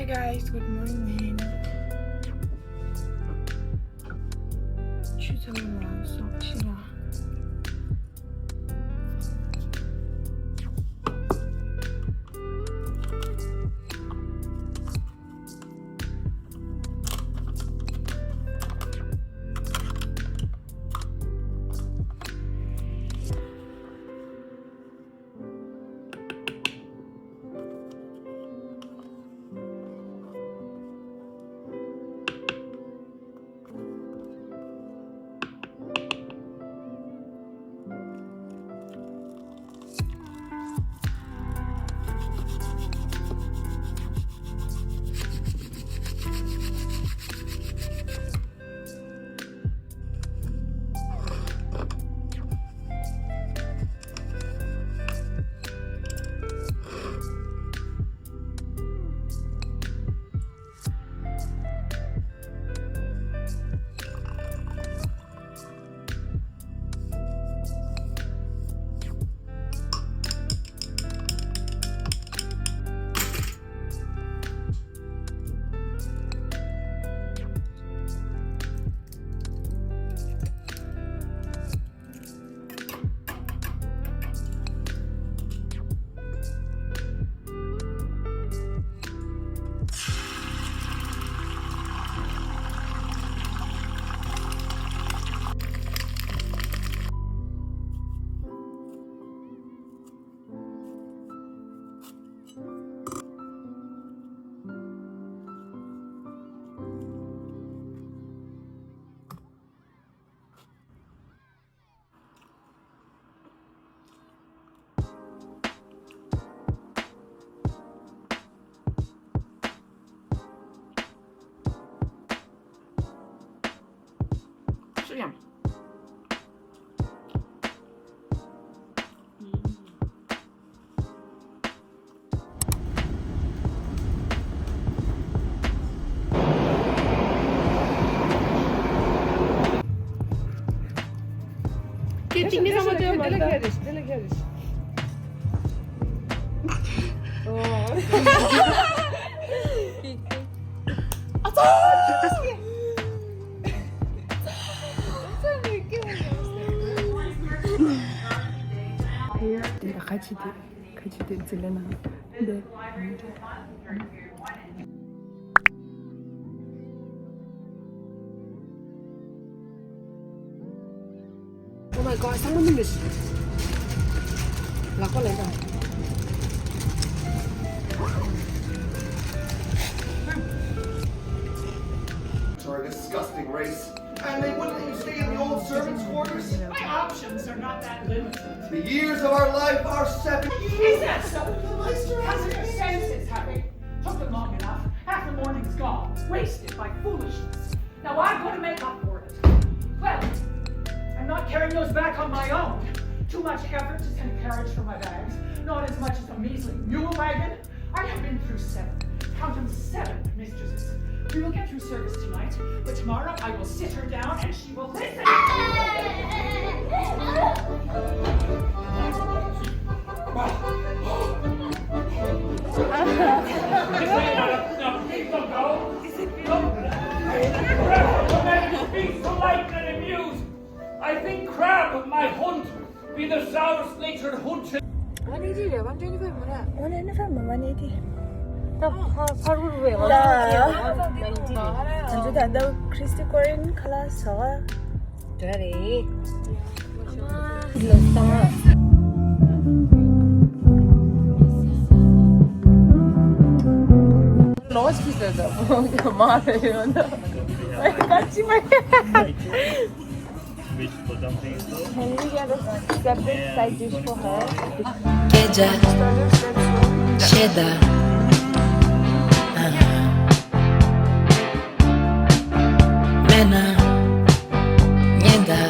Hi guys, good morning. 추석을 완성시라. 수염. Tinggi sama dia mata. Dia lagi habis. Oh. 같이 들으려나? 네. Oh my god, 상무님 몇 시? 라고 내가. Are a disgusting race. And they wouldn't even stay in the old servants' quarters? My options are not that limited. The years of our life are 7. Is that so? Hasn't your senses, Harry? Took them long enough. Half the morning's gone. Wasted by foolishness. Now I'm going to make up for it. Well, I'm not carrying those back on my own. Too much effort to send a carriage for my bags. Not as much as a measly mule wagon. I have been through 7. Count them 7 mistresses. We will get through service tonight, but tomorrow I will sit her down and she will listen. I think Crab, my hunt, be the sourest natured hunt. 180래. 완전히 닮으라. 180 바로 전주도 안다고 크리스티 코린 클라스가 그래. 너무 시키다. 말해요. 같이 말. Can we get a separate side dish for her? Keja, cheddar, mena, nyenda,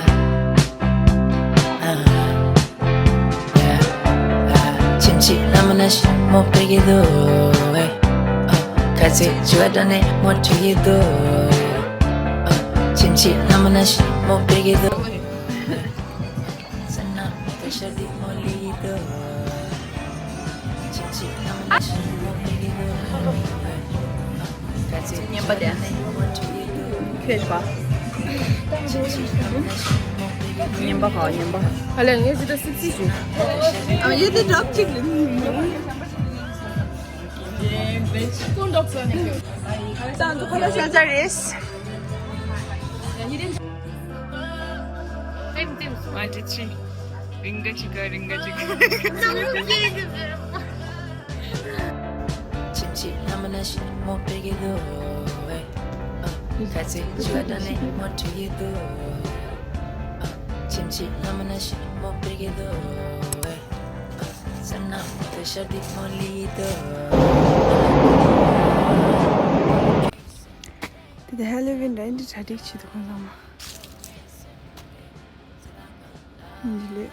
chimchi namanash mo pegido, kaze juadane mo tuyido, chimchi namanash mo pegido, sana tashadi mo lido. Chimchi namanash mo pegido. 어디야? 그래 봐. nhìn bao khỏi nhìn bao. Hay là nghe gì đó xích xích. À mà 얘들 drop chick lên. Sen du kadar şelderiz. Macici. Ringa çıkar, ringa çıkar. 침치 너무나 못 베기도 같이 주어다네 못 주기도 침치 너무나 못 베기도 선남 드셔디 몰리도 Det här Halloween är inte tradition då kan man. Injili.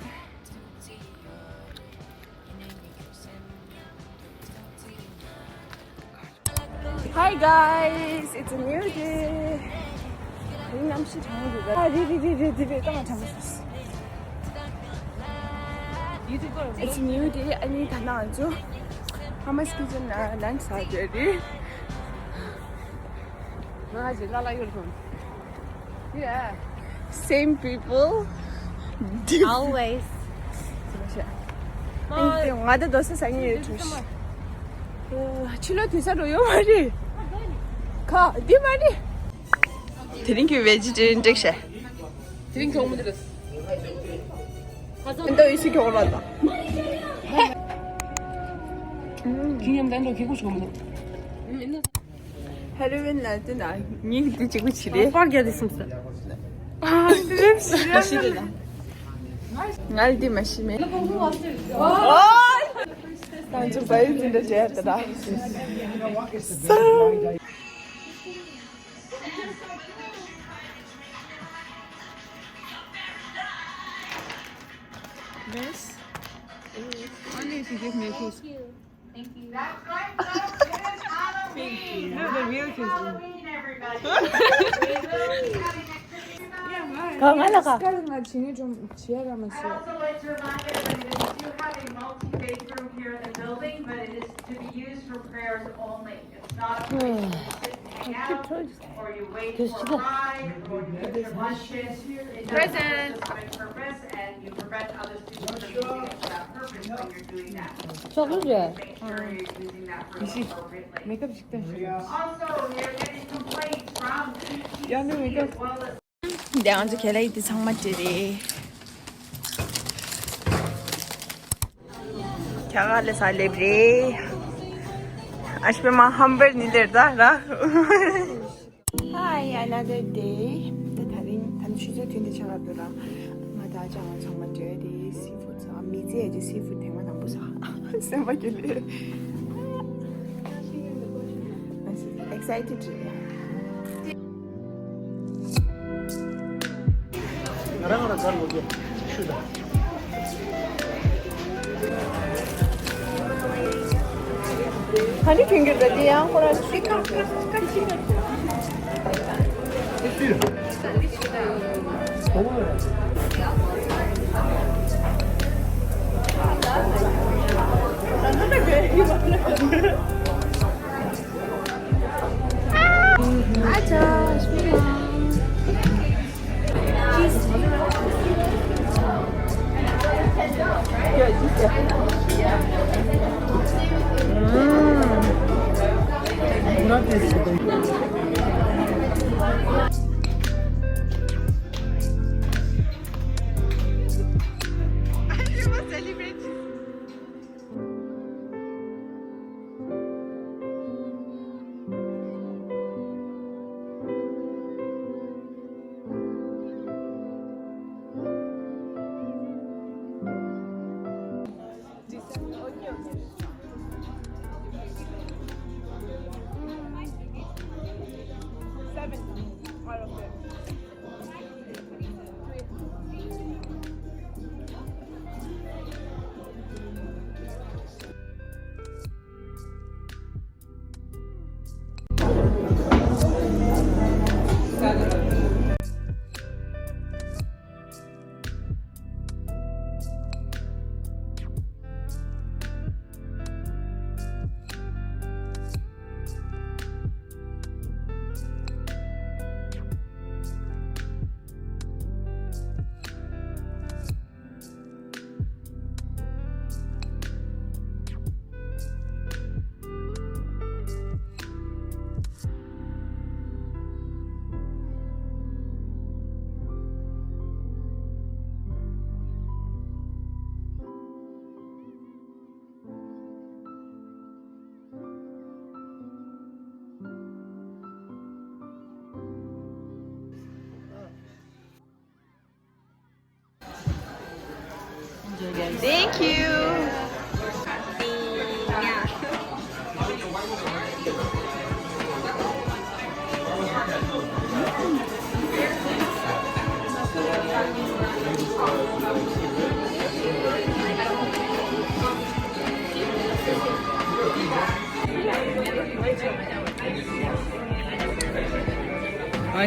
Hi guys, it's a new day. 남씨 장애가 리리리리리 땅을 잡았어. It's a new day. 아니 다 나와줘. 하마스키전 난 사절이. Yeah. Same people. Always. Yung ada dosa sa inyo tush. Chilo tisaro yo mari. Ka, di mari. Drink vegetarian şey. 드링크 오므들었어. 너 이식이 올라다. 기념단도 개고식 오므들. Halloween nerede na? Niye gidecek bu çile? Bak ya desimse. Maşine. Nerede maşine? Ben çok bayıldım da şey yaptı da. Yes. Only if you give me a kiss. 강하나 가. 숟가락나 진이 좀 지혜라면서. I'd also like to remind everybody that we do have a multi-faith room here in the building, but it is to be used for prayers only. It's not a place to sit and hang out, or you wait for a ride, or you get your lunches. It does serve a specific purpose, and you prevent other students from using it for that purpose when you're doing that. 저거지. Make sure you're using that room appropriately. 메이크업 식단. Also, we're getting complaints from Ya ne TTC makeup? as well as 내가 언제 계란이들 상맛들이 Kagale salibri. Ash pe ma humber nider da ra. Hi, another day. 단 취재 된데 제가 들어. 마다 장어 정말 저기 seafood 사 미지에 이제 seafood 대만 안 보사. 생각이래. Excited. 나랑 하나 잘 먹게. 슈다. Hani finger ready ya? Kora chicken. Thank you.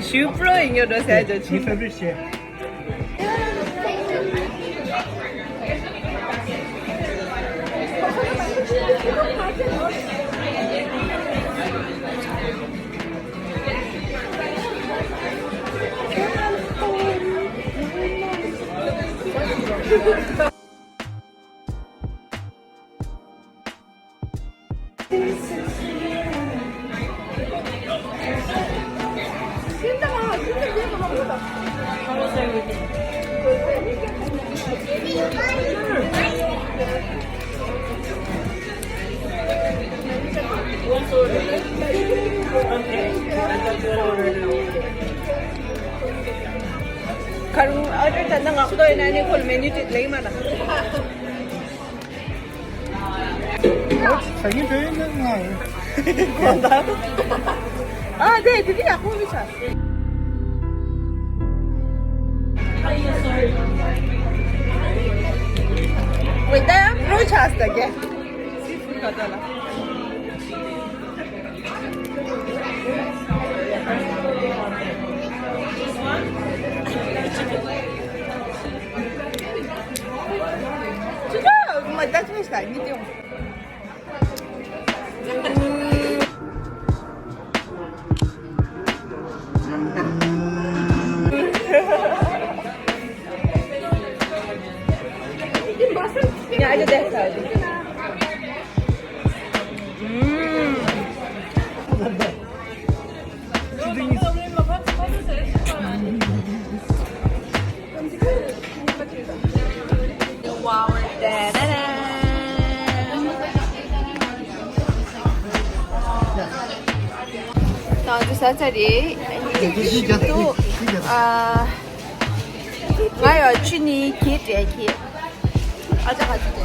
슈프로 인여도 세죠. Min favoritserie. Karung order tanda nga ako doon na ni full menu lagi mana? 자기 배우는 거예요. Ah, 네, 드디 ako bisa. Wait, there, no chance again. Seafood ka dala. 진짜, 정말 따뜻했어, 미디엄. Ya aja deh tadi. Wow, Nah, itu saja deh. Itu ngayon, cuni kit ya kit. 아자 가지고.